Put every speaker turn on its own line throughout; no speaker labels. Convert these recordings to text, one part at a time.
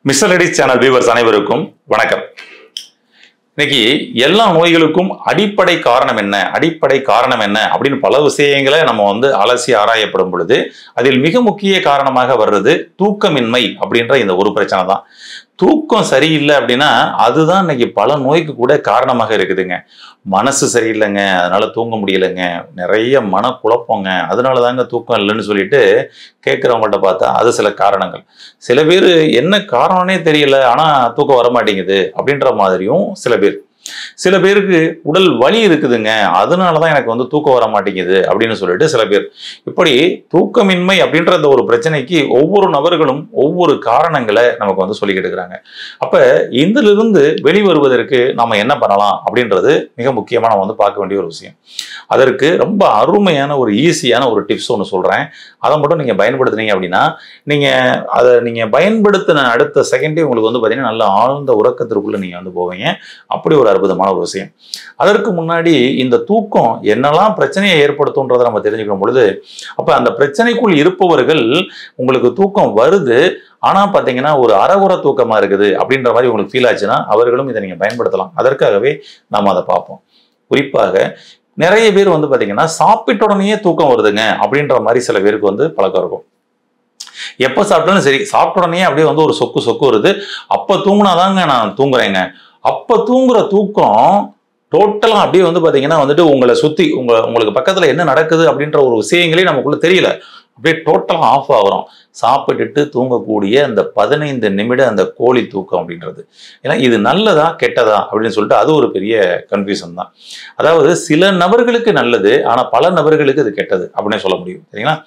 Mister ladies channel viewers அனைவருக்கும் வணக்கம். இன்னைக்கு எல்லா நோய்களுக்கும் அடிப்படை காரணம் என்ன அப்படின்னு பல விஷயங்களை நம்ம அலசி ஆராயப்படும் பொழுது அதில் மிக முக்கிய காரணமாக வர்றது தூக்கமின்மை அப்படின்ற இந்த ஒரு பிரச்சனை தான். தூக்கம் சரியில்லை அப்படின்னா அதுதான் இன்னைக்கு பல நோய்க்கு கூட காரணமாக இருக்குதுங்க. மனசு சரியில்லைங்க, அதனால தூங்க முடியலைங்க, நிறைய மனக்குழப்பங்க, அதனால தாங்க தூக்கம் இல்லைன்னு சொல்லிட்டு கேட்குறவங்கள்ட்ட பார்த்தா அது சில காரணங்கள். சில பேர் என்ன காரணம்னே தெரியல ஆனா தூக்கம் வர மாட்டேங்குது அப்படின்ற மாதிரியும் சில பேருக்கு உடல் வலி இருக்குதுங்க, அதனாலதான் எனக்கு தூக்கம் வர மாட்டேங்குது அப்படின்னு சொல்லிட்டு சில பேர். இப்படி தூக்கமின்மை அப்படின்ற அந்த ஒரு பிரச்சனைக்கு ஒவ்வொரு நபர்களும் ஒவ்வொரு காரணங்களை நமக்கு சொல்லிக்கிட்டு இருக்கிறாங்க. அப்ப இதிலிருந்து வெளிவருவதற்கு நாம என்ன பண்ணலாம் அப்படின்றது மிக முக்கியமா நம்ம பார்க்க வேண்டிய ஒரு விஷயம். அதற்கு ரொம்ப அருமையான ஒரு ஈஸியான ஒரு டிப்ஸ் ஒன்று சொல்றேன். அதை மட்டும் நீங்க பயன்படுத்துனீங்க அப்படின்னா நீங்க பயன்படுத்தின அடுத்த செகண்டே உங்களுக்கு பாத்தீங்கன்னா நல்ல ஆழ்ந்த உறக்கத்திற்குள்ள நீங்க போவீங்க. அப்படி ஒரு அற்புதமான ஒரு விஷயம். அதற்கு முன்னாடி இந்த தூக்கம் என்னெல்லாம் பிரச்சனையை ஏற்படுத்தும்ன்றதை நம்ம தெரிஞ்சுக்கும் பொழுது, அப்ப அந்த பிரச்சனைக்குள் இருப்பவர்கள் உங்களுக்கு தூக்கம் வருது ஆனா பாத்தீங்கன்னா ஒரு அறகுற தூக்கமா இருக்குது அப்படின்ற மாதிரி உங்களுக்கு ஃபீல் ஆச்சுன்னா அவர்களும் இதை நீங்க பயன்படுத்தலாம். அதற்காகவே நாம அதை பார்ப்போம். குறிப்பாக நிறைய பேர் பாத்தீங்கன்னா சாப்பிட்ட உடனே தூக்கம் வருதுங்க அப்படின்ற மாதிரி சில பேருக்கு பழக்கம் இருக்கும். எப்ப சாப்பிட்டாலும் சரி, சாப்பிட்ட உடனே அப்படியே ஒரு சொக்கு வருது, அப்ப தூங்குனாதாங்க நான் தூங்குறேங்க. அப்ப தூங்குற தூக்கம் டோட்டலா அப்படியே பாத்தீங்கன்னா உங்களை சுத்தி உங்களுக்கு பக்கத்துல என்ன நடக்குது அப்படின்ற ஒரு விஷயங்களே நமக்குள்ள தெரியல. அப்படியே டோட்டலா ஆஃப் ஆகிறோம். சாப்பிட்டுட்டு தூங்கக்கூடிய அந்த 15 நிமிட அந்த கோழி தூக்கம் அப்படின்றது. ஏன்னா இது நல்லதா கெட்டதா அப்படின்னு சொல்லிட்டு அது ஒரு பெரிய கன்ஃபியூஷன் தான். அதாவது சில நபர்களுக்கு நல்லது, ஆனா பல நபர்களுக்கு அது கெட்டது அப்படின்னு சொல்ல முடியும். சரிங்களா?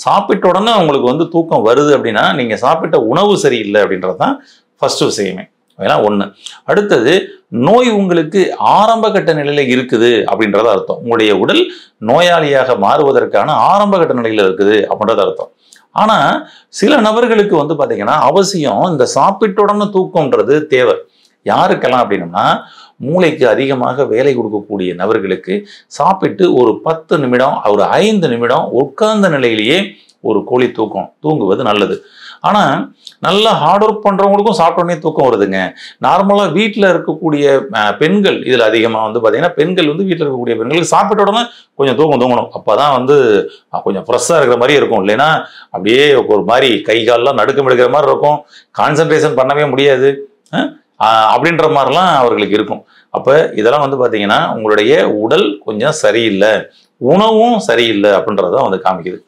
சாப்பிட்ட உடனே உங்களுக்கு தூக்கம் வருது அப்படின்னா நீங்க சாப்பிட்ட உணவு சரியில்லை அப்படின்றதுதான் ஃபர்ஸ்ட் விஷயமே. ஒண்ணு. அடுத்தது, நோய் உங்களுக்கு ஆரம்ப கட்ட நிலையில இருக்குது அப்படின்றது அர்த்தம். உங்களுடைய உடல் நோயாளியாக மாறுவதற்கான ஆரம்ப கட்ட நிலையில இருக்குது அப்படின்றது அர்த்தம். ஆனா சில நபர்களுக்கு பாத்தீங்கன்னா அவசியம் இந்த சாப்பிட்ட உடனே தூக்கம்ன்றது தேவை. யாருக்கெல்லாம் அப்படின்னா மூளைக்கு அதிகமாக வேலை கொடுக்கக்கூடிய நபர்களுக்கு சாப்பிட்டு ஒரு 10 நிமிடம் ஒரு 5 நிமிடம் உட்கார்ந்த நிலையிலேயே ஒரு கோழி தூங்குவது நல்லது. ஆனா நல்லா ஹார்ட் ஒர்க் பண்றவங்களுக்கும் சாப்பிட்ட உடனே தூக்கம் வருதுங்க. நார்மலா வீட்டுல இருக்கக்கூடிய பெண்கள் இதுல அதிகமா பாத்தீங்கன்னா பெண்கள் வீட்டுல இருக்கக்கூடிய பெண்களுக்கு சாப்பிட்ட உடனே கொஞ்சம் தூங்கணும். அப்பதான் கொஞ்சம் ஃப்ரெஷ்ஷா இருக்கிற மாதிரி இருக்கும். இல்லைன்னா அப்படியே ஒரு மாதிரி கை கால்லாம் நடுக்கம் எடுக்கிற மாதிரி இருக்கும், கான்சென்ட்ரேஷன் பண்ணவே முடியாது அப்படின்ற மாதிரிலாம் அவர்களுக்கு இருக்கும். அப்ப இதெல்லாம் பாத்தீங்கன்னா உங்களுடைய உடல் கொஞ்சம் சரியில்லை, உணவும் சரியில்லை அப்படின்றதான் காமிக்குது.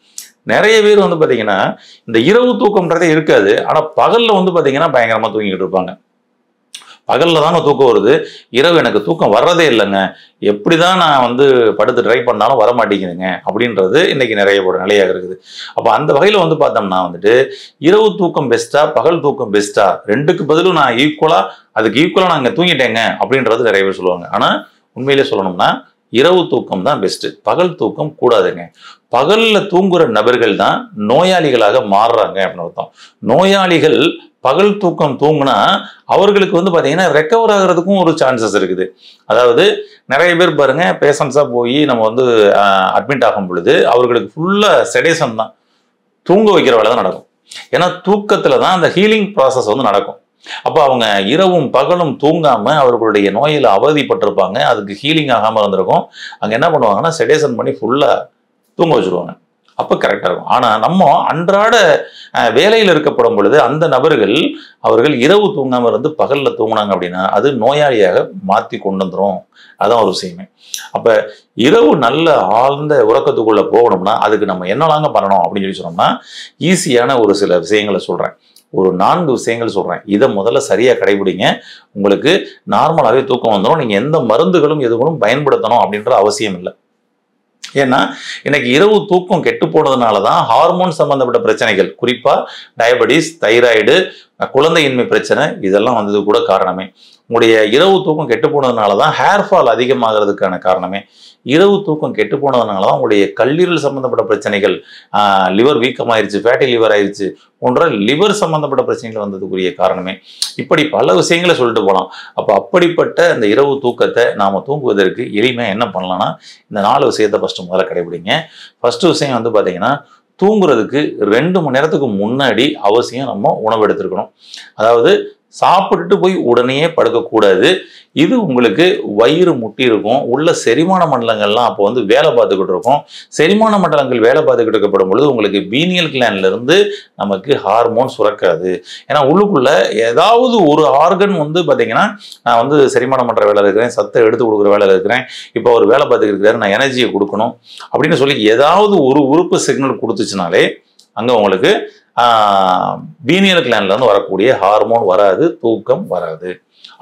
நிறைய பேர் பாத்தீங்கன்னா இந்த இரவு தூக்கம்ன்றதே இருக்காது. ஆனா பகல்ல பாத்தீங்கன்னா பயங்கரமா தூங்கிட்டு இருப்பாங்க. பகல்ல தாங்க தூக்கம் வருது, இரவு எனக்கு தூக்கம் வர்றதே இல்லைங்க, எப்படிதான் நான் படுத்து ட்ரை பண்ணாலும் வர மாட்டேங்குதுங்க அப்படின்றது இன்னைக்கு நிறைய ஒரு நிலையாக இருக்குது. அப்ப அந்த வகையில பார்த்தோம்னா இரவு தூக்கம் பெஸ்டா பகல் தூக்கம் பெஸ்டா, ரெண்டுக்கு பதிலும் நான் அதுக்கு ஈக்குவலா நான் இங்க தூங்கிட்டேங்க அப்படின்றது நிறைய பேர் சொல்லுவாங்க. ஆனா உண்மையிலே சொல்லணும்னா இரவு தூக்கம் தான் பெஸ்ட், பகல் தூக்கம் கூடாதுங்க. பகல்ல தூங்குற நபர்கள் தான் நோயாளிகளாக மாறுறாங்க அப்படின்னு அர்த்தம். நோயாளிகள் பகல் தூக்கம் தூங்குனா அவர்களுக்கு பாத்தீங்கன்னா ரெக்கவர் ஆகிறதுக்கும் ஒரு சான்சஸ் இருக்குது. அதாவது நிறைய பேர் பாருங்க பேஷண்ட்ஸா போய் நம்ம அட்மிட் ஆகும் பொழுது அவர்களுக்கு ஃபுல்லா செடேஷன் தான், தூங்க வைக்கிற வேலை தான் நடக்கும். ஏன்னா தூக்கத்துல தான் அந்த ஹீலிங் ப்ராசஸ் நடக்கும். அப்ப அவங்க இரவும் பகலும் தூங்காம அவர்களுடைய நோயில அவதிப்பட்டிருப்பாங்க, அதுக்கு ஹீலிங் ஆகாம இருந்திருக்கும். அங்க என்ன பண்ணுவாங்கன்னா செடேஷன் பண்ணி ஃபுல்லா தூங்க வச்சிருவாங்க. அப்ப கரெக்டா இருக்கும். ஆனா நம்ம அன்றாட வேலையில் இருக்கப்படும் பொழுது அந்த நபர்கள் அவர்கள் இரவு தூங்காம இருந்து பகல்ல தூங்கினாங்க அப்படின்னா அது நோயாளியாக மாத்தி கொண்டு வந்துரும். அதான் ஒரு விஷயமே. அப்ப இரவு நல்ல ஆழ்ந்த உறக்கத்துக்குள்ள போகணும்னா அதுக்கு நம்ம என்னலாங்க பண்ணணும் அப்படின்னு சொன்னோம்னா ஈஸியான ஒரு சில விஷயங்களை சொல்றேன். ஒரு 4 விஷயங்கள் சொல்றேன். இதை முதல்ல சரியா கடைபிடிங்க. உங்களுக்கு நார்மலாவே தூக்கம் வந்துடும். நீங்க எந்த மருந்துகளும் எதுவும் பயன்படுத்தணும் அப்படின்ற அவசியம் இல்லை. ஏன்னா இன்னைக்கு இரவு தூக்கம் கெட்டு போனதுனாலதான் ஹார்மோன் சம்பந்தப்பட்ட பிரச்சனைகள், குறிப்பா டயபெட்டிஸ், தைராய்டு, குழந்தையின்மை பிரச்சனை இதெல்லாம் வந்தது கூட காரணமே. உங்களுடைய இரவு தூக்கம் கெட்டு போனதுனாலதான் ஹேர் ஃபால் அதிகமாகிறதுக்கான காரணமே. இரவு தூக்கம் கெட்டு போனதுனாலதான் உங்களுடைய கல்லீரல் சம்பந்தப்பட்ட பிரச்சனைகள், லிவர் வீக்கமாயிருச்சு, ஃபேட்டி லிவர் ஆயிடுச்சு போன்ற லிவர் சம்பந்தப்பட்ட பிரச்சனைகள் வந்ததுக்குரிய காரணமே. இப்படி பல விஷயங்களை சொல்லிட்டு போகலாம். அப்படிப்பட்ட இந்த இரவு தூக்கத்தை நாம தூங்குவதற்கு எளிமையா என்ன பண்ணலாம்னா இந்த 4 விஷயத்தை ஃபர்ஸ்ட் முதல்ல கடைபிடிங்க. ஃபர்ஸ்ட் விஷயம் பாத்தீங்கன்னா தூங்குறதுக்கு 2 மணி நேரத்துக்கு முன்னாடி அவசியம் நம்ம உணவு எடுத்துருக்கணும். அதாவது சாப்பிட்டுட்டு போய் உடனே படுக்கக்கூடாது. இது உங்களுக்கு வயிறு முட்டி இருக்கும், உள்ள செரிமான மண்டலங்கள்லாம் அப்போ வந்து வேலை பார்த்துக்கிட்டு இருக்கும். செரிமான மண்டலங்கள் வேலை பார்த்துக்கிட்டு இருக்கப்படும் பொழுது உங்களுக்கு பீனியல் கிளாண்ட்ல இருந்து நமக்கு ஹார்மோன் சுரக்காது. ஏன்னா உள்ளுக்குள்ள ஏதாவது ஒரு ஆர்கன் வந்து பார்த்தீங்கன்னா, நான் வந்து செரிமானம் பண்ணுற வேலை இருக்கிறேன், சத்தை எடுத்து கொடுக்குற வேலை இருக்கிறேன், இப்போ ஒரு வேலை பார்த்துக்கிட்டு இருக்காரு, நான் எனர்ஜியை கொடுக்கணும் அப்படின்னு சொல்லி ஏதாவது ஒரு உறுப்பு சிக்னல் கொடுத்துச்சுனாலே அங்கே உங்களுக்கு பீனியல் கிளாண்ட்ல இருந்து வரக்கூடிய ஹார்மோன் வராது, தூக்கம் வராது.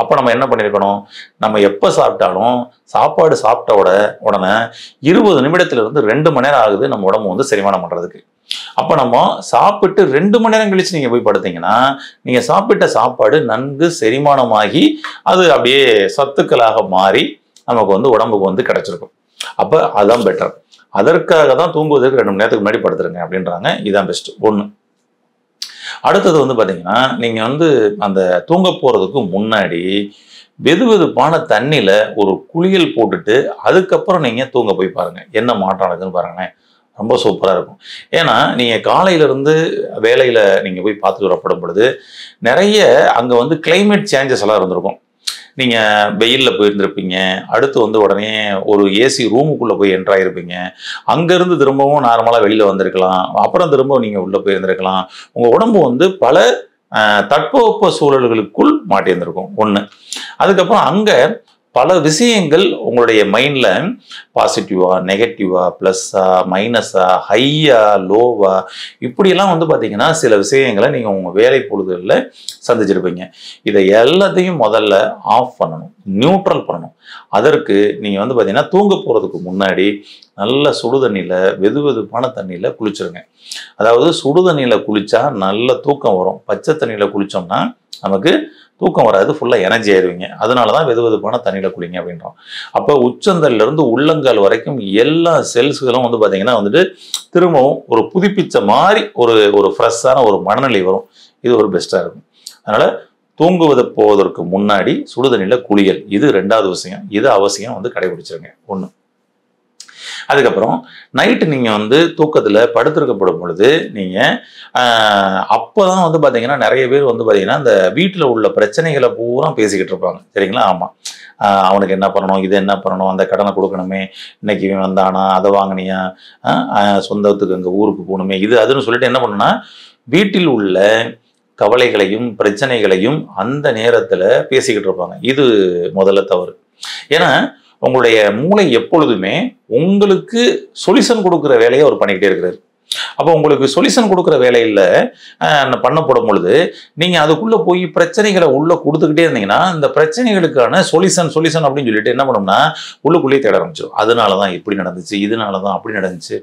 அப்போ நம்ம என்ன பண்ணியிருக்கணும், நம்ம எப்போ சாப்பிட்டாலும் சாப்பாடு சாப்பிட்ட உடனே 20 நிமிடத்திலிருந்து 2 மணி நேரம் ஆகுது நம்ம உடம்பு வந்து செரிமானம் பண்ணுறதுக்கு. அப்போ நம்ம சாப்பிட்டு 2 மணி நேரம் கழிச்சு நீங்கள் போய் படுத்தீங்கன்னா நீங்கள் சாப்பிட்ட சாப்பாடு நன்கு செரிமானமாகி அது அப்படியே சத்துக்களாக மாறி நமக்கு வந்து உடம்புக்கு வந்து கிடைச்சிருக்கும். அப்போ அதுதான் பெட்டர். அதற்காக தான் தூங்குவதற்கு 2 மணி நேரத்துக்கு முன்னாடி படுத்துருங்க அப்படின்றாங்க. இதுதான் பெஸ்ட். ஒன்று. அடுத்தது வந்து பார்த்தீங்கன்னா, நீங்கள் வந்து அந்த தூங்க போகிறதுக்கு முன்னாடி வெதுவெதுப்பான தண்ணியில் ஒரு குளியல் போட்டுட்டு அதுக்கப்புறம் நீங்கள் தூங்க போய் பாருங்கள், என்ன மாற்றம் நடக்குதுன்னு பாருங்களேன். ரொம்ப சூப்பராக இருக்கும். ஏன்னா நீங்கள் காலையிலேருந்து வேலையில் நீங்கள் போய் பார்த்துட்டு வரப்படும் பொழுது நிறைய அங்கே வந்து கிளைமேட் சேஞ்சஸ் எல்லாம் இருந்திருக்கும். நீங்கள் வெயிலில் போயிருந்திருப்பீங்க, அடுத்து வந்து உடனே ஒரு ஏசி ரூமுக்குள்ளே போய் என்ட்ரு ஆகிருப்பீங்க, அங்கேருந்து திரும்பவும் நார்மலாக வெளியில் வந்திருக்கலாம், அப்புறம் திரும்ப நீங்கள் உள்ளே போயிருந்திருக்கலாம். உங்கள் உடம்பு வந்து பல தட்பவெப்ப சூழல்களுக்குள் மாட்டியிருந்திருக்கும். ஒன்று. அதுக்கப்புறம் அங்கே பல விஷயங்கள் உங்களுடைய மைண்டில் பாசிட்டிவா, நெகட்டிவா, ப்ளஸ்ஸா, மைனஸா, ஹையா, லோவா, இப்படியெல்லாம் வந்து பார்த்தீங்கன்னா சில விஷயங்களை நீங்கள் உங்கள் வேலை பொழுதுகளில் சந்திச்சிருப்பீங்க. இதை எல்லாத்தையும் முதல்ல ஆஃப் பண்ணணும், நியூட்ரல் பண்ணணும். அதற்கு நீங்கள் வந்து பார்த்தீங்கன்னா தூங்க போகிறதுக்கு முன்னாடி நல்ல சுடுதண்ணியில், வெதுவெதுப்பான தண்ணியில் குளிச்சிருங்க. அதாவது சுடுதண்ணியில் குளித்தா நல்ல தூக்கம் வரும். பச்சை தண்ணியில் குளித்தோம்னா நமக்கு தூக்கம் வராது, ஃபுல்லாக எனர்ஜி ஆயிடுவீங்க. அதனால தான் வெதுவெதுப்பான தண்ணியில் குளிங்க அப்படின்றோம். அப்போ உச்சந்தல்லேருந்து உள்ளங்கால் வரைக்கும் எல்லா செல்ஸ்களும் வந்து பார்த்தீங்கன்னா வந்துட்டு திரும்பவும் ஒரு புதுப்பிச்ச மாதிரி ஒரு ஃப்ரெஷ்ஷான ஒரு மனநிலை வரும். இது ஒரு பெஸ்ட்டாக இருக்கும். அதனால் தூங்குவது போவதற்கு முன்னாடி சுடுதண்ணியில் குளியல், இது 2வது விஷயம். இது அவசியம் வந்து கடைபிடிச்சிருங்க. ஒன்று. அதுக்கப்புறம் நைட்டு நீங்கள் வந்து தூக்கத்தில் படுத்திருக்கப்படும் பொழுது நீங்கள் அப்போ தான் வந்து பார்த்தீங்கன்னா நிறைய பேர் வந்து பார்த்தீங்கன்னா இந்த வீட்டில் உள்ள பிரச்சனைகளை பூரா பேசிக்கிட்டு இருப்பாங்க. சரிங்களா? ஆமாம், அவனுக்கு என்ன பண்ணணும், இது என்ன பண்ணணும், அந்த கடனை கொடுக்கணுமே, இன்னைக்கு இவன் வந்தானா, அதை வாங்கினியா, சொந்தத்துக்கு அங்கே ஊருக்கு போகணுமே, இது அதுன்னு சொல்லிட்டு என்ன பண்ணுன்னா வீட்டில் உள்ள கவலைகளையும் பிரச்சனைகளையும் அந்த நேரத்தில் பேசிக்கிட்டு இருப்பாங்க. இது முதல்ல தவறு. ஏன்னா உங்களுடைய மூளை எப்பொழுதுமே உங்களுக்கு சொல்யூஷன் கொடுக்குற வேலையை அவர் பண்ணிக்கிட்டே இருக்கிறார். அப்போ உங்களுக்கு சொல்யூஷன் கொடுக்குற வேலையில் பண்ணப்படும் பொழுது நீங்கள் அதுக்குள்ளே போய் பிரச்சனைகளை உள்ளே கொடுத்துக்கிட்டே இருந்தீங்கன்னா இந்த பிரச்சனைகளுக்கான சொல்யூஷன் அப்படின்னு சொல்லிட்டு என்ன பண்ணோம்னா உள்ளுக்குள்ளேயே தேட ஆரம்பிச்சிடும். அதனால தான் இப்படி நடந்துச்சு, இதனால தான் அப்படி நடந்துச்சு,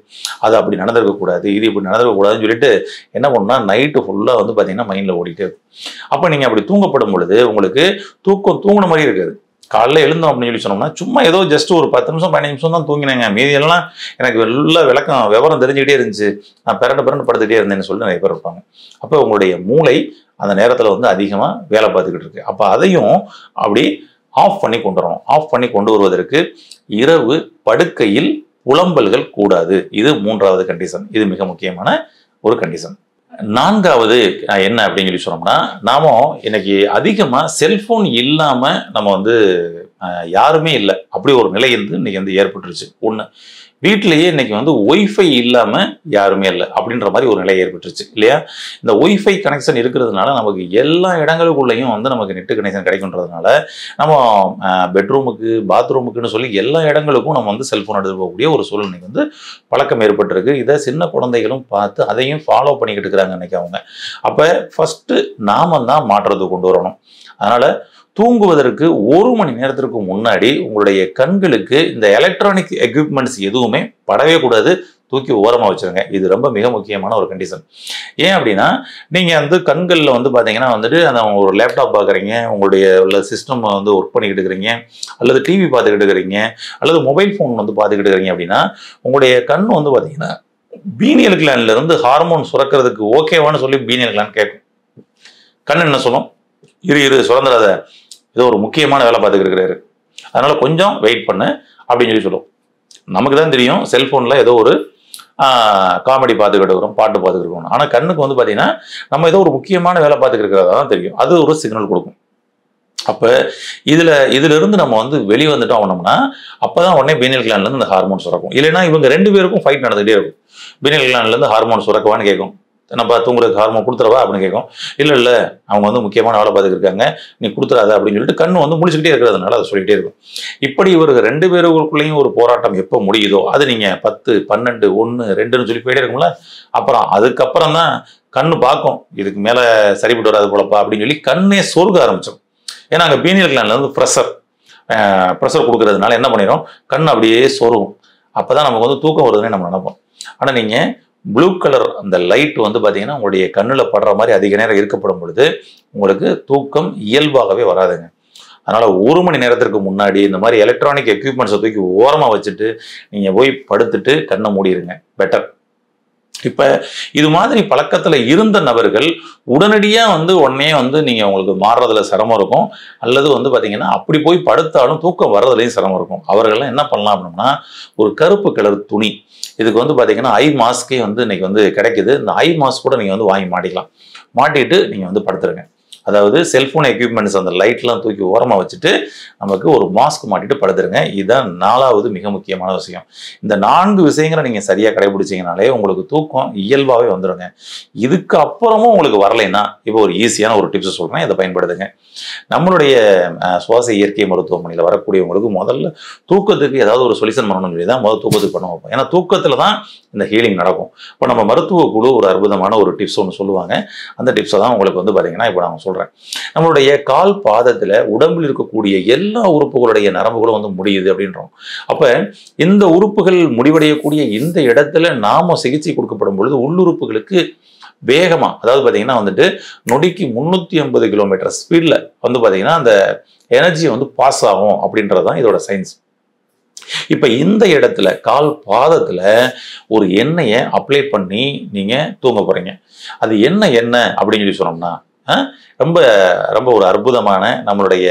அது அப்படி நடந்திருக்கக்கூடாது, இது இப்படி நடந்திருக்கக்கூடாதுன்னு சொல்லிட்டு என்ன பண்ணணும்னா நைட்டு ஃபுல்லாக வந்து பார்த்தீங்கன்னா மைண்டில் ஓடிட்டே இருக்கும். அப்போ நீங்கள் அப்படி தூங்கப்படும் பொழுது உங்களுக்கு தூங்கின மாதிரி இருக்காது. காலைல எழுந்தோம் அப்படின்னு சொல்லி சொன்னோம்னா சும்மா ஏதோ ஜஸ்ட் ஒரு 10 நிமிஷம் 15 நிமிஷம் தான் தூங்கினேங்க, மீதியெல்லாம் எனக்கு எல்லா விவரம் தெரிஞ்சுக்கிட்டே இருந்துச்சு, நான் பிறண்டு படுத்துக்கிட்டே இருந்தேன்னு சொல்லிட்டு நிறைய பேர் இருப்பாங்க. அப்போ உங்களுடைய மூளை அந்த நேரத்தில் வந்து அதிகமாக வேலை பார்த்துக்கிட்டு இருக்கு. அப்போ அதையும் அப்படி ஆஃப் பண்ணி கொண்டு வரணும். ஆஃப் பண்ணி கொண்டு வருவதற்கு இரவு படுக்கையில் புலம்பல்கள் கூடாது. இது 3வது கண்டிஷன். இது மிக முக்கியமான ஒரு கண்டிஷன். 4வது என்ன அப்படின்னு சொல்லி சொன்னோம்னா, நாம இன்னைக்கு அதிகமா செல்போன் இல்லாம நம்ம வந்து யாருமே இல்லை, அப்படி ஒரு நிலை வந்து இன்னைக்கு வந்து ஏற்பட்டுருச்சு. ஒன்று. வீட்டிலேயே இன்னைக்கு வந்து ஒய்ஃபை இல்லாம யாருமே இல்லை அப்படின்ற மாதிரி ஒரு நிலை ஏற்பட்டுருச்சு இல்லையா? இந்த ஒய்ஃபை கனெக்ஷன் இருக்கிறதுனால நமக்கு எல்லா இடங்களுக்குள்ளேயும் வந்து நமக்கு நெட்டு கனெக்ஷன் கிடைக்குன்றதுனால நம்ம பெட்ரூமுக்கு, பாத்ரூமுக்குன்னு சொல்லி எல்லா இடங்களுக்கும் நம்ம வந்து செல்போன் எடுத்து போகக்கூடிய ஒரு சூழ்நிலை வந்து பழக்கம் ஏற்பட்டிருக்கு. இதை சின்ன குழந்தைகளும் பார்த்து அதையும் ஃபாலோ பண்ணிக்கிட்டு இருக்கிறாங்க இன்னைக்கு அவங்க. அப்போ ஃபர்ஸ்ட் நாம தான் மாற்றத்தை கொண்டு வரணும். அதனால தூங்குவதற்கு 1 மணி நேரத்திற்கு முன்னாடி உங்களுடைய கண்களுக்கு இந்த எலக்ட்ரானிக் எக்யூப்மெண்ட்ஸ் எதுவுமே படவே கூடாது, தூக்கி ஓரமாக வச்சுருங்க. இது ரொம்ப மிக முக்கியமான ஒரு கண்டிஷன். ஏன் அப்படின்னா நீங்கள் வந்து கண்களில் வந்து பார்த்தீங்கன்னா வந்துட்டு அந்த ஒரு லேப்டாப் பார்க்குறீங்க, உங்களுடைய உள்ள சிஸ்டம் வந்து ஒர்க் பண்ணிக்கிட்டு இருக்கிறீங்க, அல்லது டிவி பார்த்துக்கிட்டு இருக்கிறீங்க, அல்லது மொபைல் ஃபோன் வந்து பார்த்துக்கிட்டு இருக்கிறீங்க அப்படின்னா உங்களுடைய கண் வந்து பார்த்தீங்கன்னா பீனியல் கிளாண்ட்ல இருந்து ஹார்மோன் சுரக்கிறதுக்கு ஓகேவான்னு சொல்லி பீனியல் கிளாண்ட் கேட்கும். கண் என்ன சொல்லும்? இரு சுரந்துடாத, ஏதோ ஒரு முக்கியமான வேலை பார்த்துக்கிட்டு இருக்கிறாரு, அதனால கொஞ்சம் வெயிட் பண்ணு அப்படின்னு சொல்லி சொல்லுவோம். நமக்கு தான் தெரியும் செல்போனில் ஏதோ ஒரு காமெடி பார்த்துக்கிட்டு இருக்கிறோம், பாட்டு பார்த்துக்கிட்டு இருக்கோம். ஆனால் கண்ணுக்கு வந்து பார்த்தீங்கன்னா நம்ம ஏதோ ஒரு முக்கியமான வேலை பார்த்துக்கிட்டு இருக்கிறதா தான் தெரியும். அது ஒரு சிக்னல் கொடுக்கும். அப்போ இதுல இருந்து நம்ம வந்து வெளியே வந்துட்டோம் ஆகணும்னா அப்பதான் உடனே பீனியல் கிளாண்ட்ல இருந்து இந்த ஹார்மோன் சுரக்கும். இல்லைன்னா இவங்க 2 பேருக்கும் ஃபைட் நடந்துகிட்டே இருக்கும். பீனியல் கிளாண்ட்ல இருந்து ஹார்மோன் சுரக்கவான்னு கேட்கும், நம்ம தூங்குறதுக்கு ஹார்மோன் கொடுத்துறவா அப்படின்னு கேட்கும். இல்ல அவங்க வந்து முக்கியமான வேலை பார்த்துட்டு இருக்காங்க, நீ கொடுத்துறாத அப்படின்னு சொல்லிட்டு கண்ணு வந்து முடிச்சுக்கிட்டே இருக்கிறதுனால அதை சொல்லிட்டே இருக்கும். இப்படி இவருக்கு 2 பேருக்குள்ளேயும் ஒரு போராட்டம் எப்போ முடியுதோ அது நீங்க 10, 12, 1, 2ன்னு சொல்லி போயிட்டே இருக்கும்ல. அப்புறம் அதுக்கப்புறம் தான் கண்ணு பார்க்கும், இதுக்கு மேல சரிபட்டு வராது போலப்பா அப்படின்னு சொல்லி கண்ணே சொருக ஆரம்பிச்சோம். ஏன்னா அங்கே பீனியல் கிளாண்ட்ல வந்து ப்ரெஷர் கொடுக்கறதுனால என்ன பண்ணிடும், கண் அப்படியே சொருகும். அப்பதான் நமக்கு வந்து தூக்கம் வருதுன்னு நம்ம நினைப்போம். ஆனா நீங்க ப்ளூ கலர் அந்த லைட் வந்து பாத்தீங்கன்னா உங்களுடைய கண்ணில் படுற மாதிரி அதிக நேரம் இருக்கப்படும் பொழுது உங்களுக்கு தூக்கம் இயல்பாகவே வராதுங்க. அதனால 1 மணி நேரத்திற்கு முன்னாடி இந்த மாதிரி எலக்ட்ரானிக் எக்யூப்மெண்ட்ஸை தூக்கி ஓரமா வச்சுட்டு நீங்க போய் படுத்துட்டு கண்ணை மூடிடுங்க, பெட்டர். இப்ப இது மாதிரி பழக்கத்துல இருந்த நபர்கள் உடனடியா வந்து உடனே வந்து நீங்க உங்களுக்கு மாறுறதுல சிரமம் இருக்கும். அல்லது வந்து பாத்தீங்கன்னா அப்படி போய் படுத்தாலும் தூக்கம் வர்றதுலையும் சிரமம் இருக்கும். அவர்கள்லாம் என்ன பண்ணலாம் அப்படின்னா ஒரு கருப்பு கலர் துணி, இதுக்கு வந்து பாத்தீங்கன்னா ஐ மாஸ்கே வந்து இன்னைக்கு வந்து கிடைக்குது. இந்த ஐ மாஸ்க் கூட நீங்க வந்து வாங்கி மாட்டிக்கலாம். மாட்டிட்டு நீங்க வந்து படுத்துருங்க. அதாவது செல்போன் எக்யூப்மெண்ட்ஸ் அந்த லைட்லாம் தூக்கி ஓரமாக வச்சுட்டு நமக்கு ஒரு மாஸ்க் மாட்டிட்டு படுத்துருங்க. இதுதான் 4வது மிக முக்கியமான விஷயம். இந்த 4 விஷயங்களை நீங்கள் சரியாக கடைபிடிச்சிங்கனாலே உங்களுக்கு தூக்கம் இயல்பாகவே வந்துடுங்க. இதுக்கு அப்புறமும் உங்களுக்கு வரலைன்னா இப்போ ஒரு ஈஸியான ஒரு டிப்ஸ் சொல்கிறேன், இதை பயன்படுத்துங்க. நம்மளுடைய சுவாச இயற்கை மருத்துவமனையில் வரக்கூடியவங்களுக்கு முதல்ல தூக்கத்துக்கு ஏதாவது ஒரு சொல்யூஷன் பண்ணணும்னு சொல்லி தான் முதல் தூக்கத்துக்கு பண்ண வைப்போம். ஏன்னா தூக்கத்தில் தான் இந்த ஹீலிங் நடக்கும். இப்போ நம்ம மருத்துவ குழு ஒரு அற்புதமான ஒரு டிப்ஸ் ஒன்று சொல்லுவாங்க. அந்த டிப்ஸை தான் உங்களுக்கு வந்து பார்த்தீங்கன்னா இப்போ நான் சொல்கிறேன். நம்மளுடைய கால் பாதத்துல உடம்பில் இருக்கக்கூடிய எல்லா உறுப்புகளுடைய நரம்புகளும் வந்து முடியுது அப்படின்றோம். அப்ப இந்த உறுப்புகள் முடிவடையக்கூடிய இந்த இடத்துல நாம சிகிச்சை கொடுக்கப்படும் பொழுது உள்ளுறுப்புகளுக்கு வேகமா, அதாவது பாத்தீங்கன்னா வந்துட்டு நொடிக்கு 350 கிலோமீட்டர் ஸ்பீட்ல வந்து பாத்தீங்கன்னா அந்த எனர்ஜி வந்து பாஸ் ஆகும் அப்படின்றதுதான் இதோட சயின்ஸ். இப்ப இந்த இடத்துல கால் பாதத்துல ஒரு எண்ணெயை அப்ளை பண்ணி நீங்க தூங்க போறீங்க. அது என்ன எண்ணெய் அப்படின்னு சொல்லி சொன்னோம்னா ரொம்ப ரொம்ப ஒரு அற்புதமான நம்மளுடைய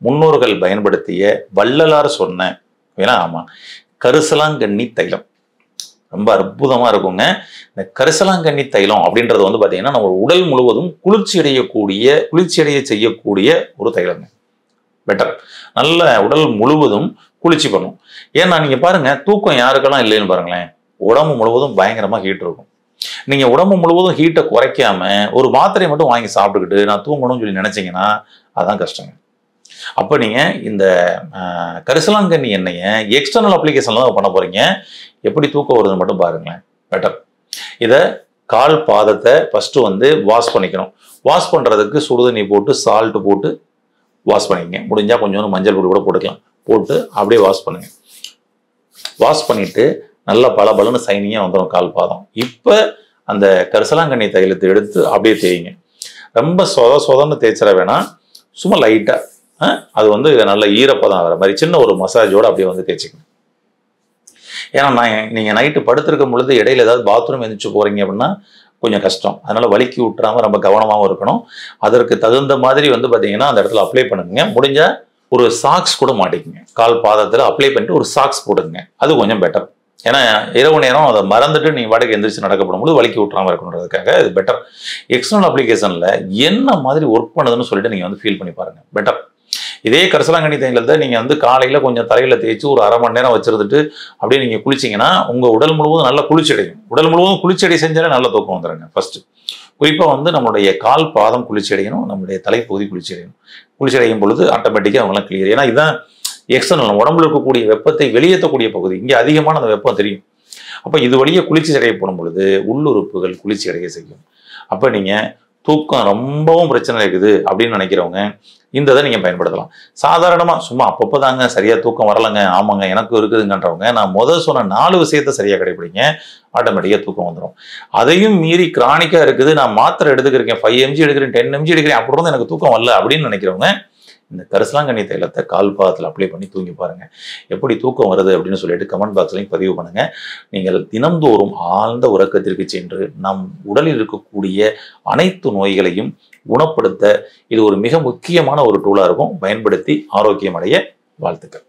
முன்னோர்கள் பயன்படுத்திய வள்ளலார் சொன்ன ஆமா கரிசலாங்கண்ணி தைலம் ரொம்ப அற்புதமா இருக்குங்க. இந்த கரிசலாங்கண்ணி தைலம் அப்படின்றது வந்து பாத்தீங்கன்னா நம்ம உடல் முழுவதும் குளிர்ச்சி அடைய செய்யக்கூடிய ஒரு தைலங்க. பெட்டர், நல்ல உடல் முழுவதும் குளிர்ச்சி பண்ணும். ஏன்னா நீங்க பாருங்க, தூக்கம் யாருக்கெல்லாம் இல்லைன்னு பாருங்களேன், உடம்பு முழுவதும் பயங்கரமா ஹீட் இருக்கும். நீங்க உடம்பு முழுவதும் ஹீட்டை குறைக்காம ஒரு மாத்திரையை மட்டும் வாங்கி சாப்பிட்டுக்கிட்டு நான் தூங்கணும்னு சொல்லி நினைச்சீங்கன்னா அதான் கஷ்டங்க. அப்ப நீங்க இந்த கரிசலாங்கண்ணி எண்ணெயை எக்ஸ்டர்னல் அப்ளிகேஷன்ல தான் பண்ண போறீங்க. எப்படி தூக்கம் வருதுன்னு மட்டும் பாருங்களேன். பெட்டர். இதை கால் பாதத்தை ஃபர்ஸ்ட் வந்து வாஷ் பண்ணிக்கணும். வாஷ் பண்றதுக்கு சுடுதண்ணி போட்டு சால்ட் போட்டு வாஷ் பண்ணிக்கங்க. முடிஞ்சா கொஞ்சம் மஞ்சள் பொடி கூட போட்டுக்கலாம். போட்டு அப்படியே வாஷ் பண்ணுங்க. வாஷ் பண்ணிட்டு நல்லா பலபலன்னு சைனிங்காக வந்துடும் கால் பாதம். இப்போ அந்த கரிசலாங்கண்ணி தைலத்தை எடுத்து அப்படியே தேய்ங்க. ரொம்ப சொதன்னு தேய்ச்சிட வேணாம், சும்மா லைட்டாக அது வந்து நல்ல ஈரப்பதம் வர மாதிரி சின்ன ஒரு மசாஜோடு அப்படியே வந்து தேய்ச்சிக்கணும். ஏன்னா நீங்கள் நைட்டு படுத்திருக்கும் பொழுது இடையில ஏதாவது பாத்ரூம் எழுந்திரிச்சு போகிறீங்க அப்படின்னா கொஞ்சம் கஷ்டம். அதனால வலிக்கி விட்டுறாம ரொம்ப கவனமாகவும் இருக்கணும். அதற்கு தகுந்த மாதிரி வந்து பார்த்தீங்கன்னா அந்த இடத்துல அப்ளை பண்ணுங்க. முடிஞ்சா ஒரு சாக்ஸ் கூட மாட்டிக்குங்க. கால் பாதத்தில் அப்ளை பண்ணிட்டு ஒரு சாக்ஸ் போட்டுக்குங்க. அது கொஞ்சம் பெட்டர். ஏன்னா இரவு நேரம் அதை மறந்துட்டு நீங்க வாடகை எந்திரிச்சு நடக்கப்படும் போது வலிக்கி விட்டுறாம இருக்கணுன்றதுக்காக இது பெட்டர். எக்ஸ்டர்னல் அப்ளிகேஷன்ல என்ன மாதிரி ஒர்க் பண்ணுதுன்னு சொல்லிட்டு நீங்க வந்து ஃபீல் பண்ணி பாருங்க. பெட்டர். இதே கரிசலாங்கண்ணி தைலத்தை நீங்க வந்து காலையில கொஞ்சம் தலையில தேய்ச்சி ஒரு அரை மணி நேரம் வச்சிருந்துட்டு அப்படியே நீங்க குளிச்சிங்கன்னா உங்க உடல் முழுவதும் நல்லா குளிர்ச்சி அடையும். உடல் முழுவதும் குளிர்ச்சி அடை செஞ்சாலே நல்ல தூக்கம் வந்துடுங்க. ஃபர்ஸ்ட் குறிப்பா வந்து நம்மளுடைய கால் பாதம் குளிர்ச்சி அடையணும், நம்மளுடைய தலைப்பகுதி குளிர்ச்சி அடையணும். குளிர்ச்சி அடையும் பொழுது ஆட்டோமேட்டிக்கா அவங்களாம் கிளியர். ஏன்னா இதுதான் எக்ஸ்டர்னல் உடம்புல இருக்கக்கூடிய வெப்பத்தை வெளியேற்றக்கூடிய பகுதி. இங்கே அதிகமான அந்த வெப்பம் தெரியும். அப்போ இது வழியே குளிர்ச்சி அடையப்படும் பொழுது உள்ளுறுப்புகள் குளிர்ச்சி அடைய செய்யும். அப்போ நீங்க தூக்கம் ரொம்பவும் பிரச்சனை இருக்குது அப்படின்னு நினைக்கிறவங்க இந்த இதை நீங்க பயன்படுத்தலாம். சாதாரணமா சும்மா அப்பப்போ தாங்க சரியா தூக்கம் வரலங்க, ஆமாங்க எனக்கு இருக்குதுங்கன்றவங்க நான் முதல் சொன்ன 4 விஷயத்த சரியா கடைபிடிங்க, ஆட்டோமேட்டிக்கா தூக்கம் வந்துடும். அதையும் மீறி கிரானிக்கா இருக்குது, நான் மாத்திரை எடுத்துக்கிறேன், 5 mg எடுக்கிறேன், 10 mg எடுக்கிறேன், அப்படி இருந்து எனக்கு தூக்கம் வரல அப்படின்னு நினைக்கிறவங்க இந்த கரிசலாங்கண்ணி தைலத்தை கால் பாதத்தில் அப்ளை பண்ணி தூங்கி பாருங்க. எப்படி தூக்கம் வருது அப்படின்னு சொல்லிட்டு கமெண்ட் பாக்ஸ்லையும் பதிவு பண்ணுங்க. நீங்கள் தினந்தோறும் ஆழ்ந்த உறக்கத்திற்கு சென்று நம் உடலில் இருக்கக்கூடிய அனைத்து நோய்களையும் குணப்படுத்த இது ஒரு மிக முக்கியமான ஒரு டூலா இருக்கும். பயன்படுத்தி ஆரோக்கியம் அடைய வாழ்த்துக்கள்.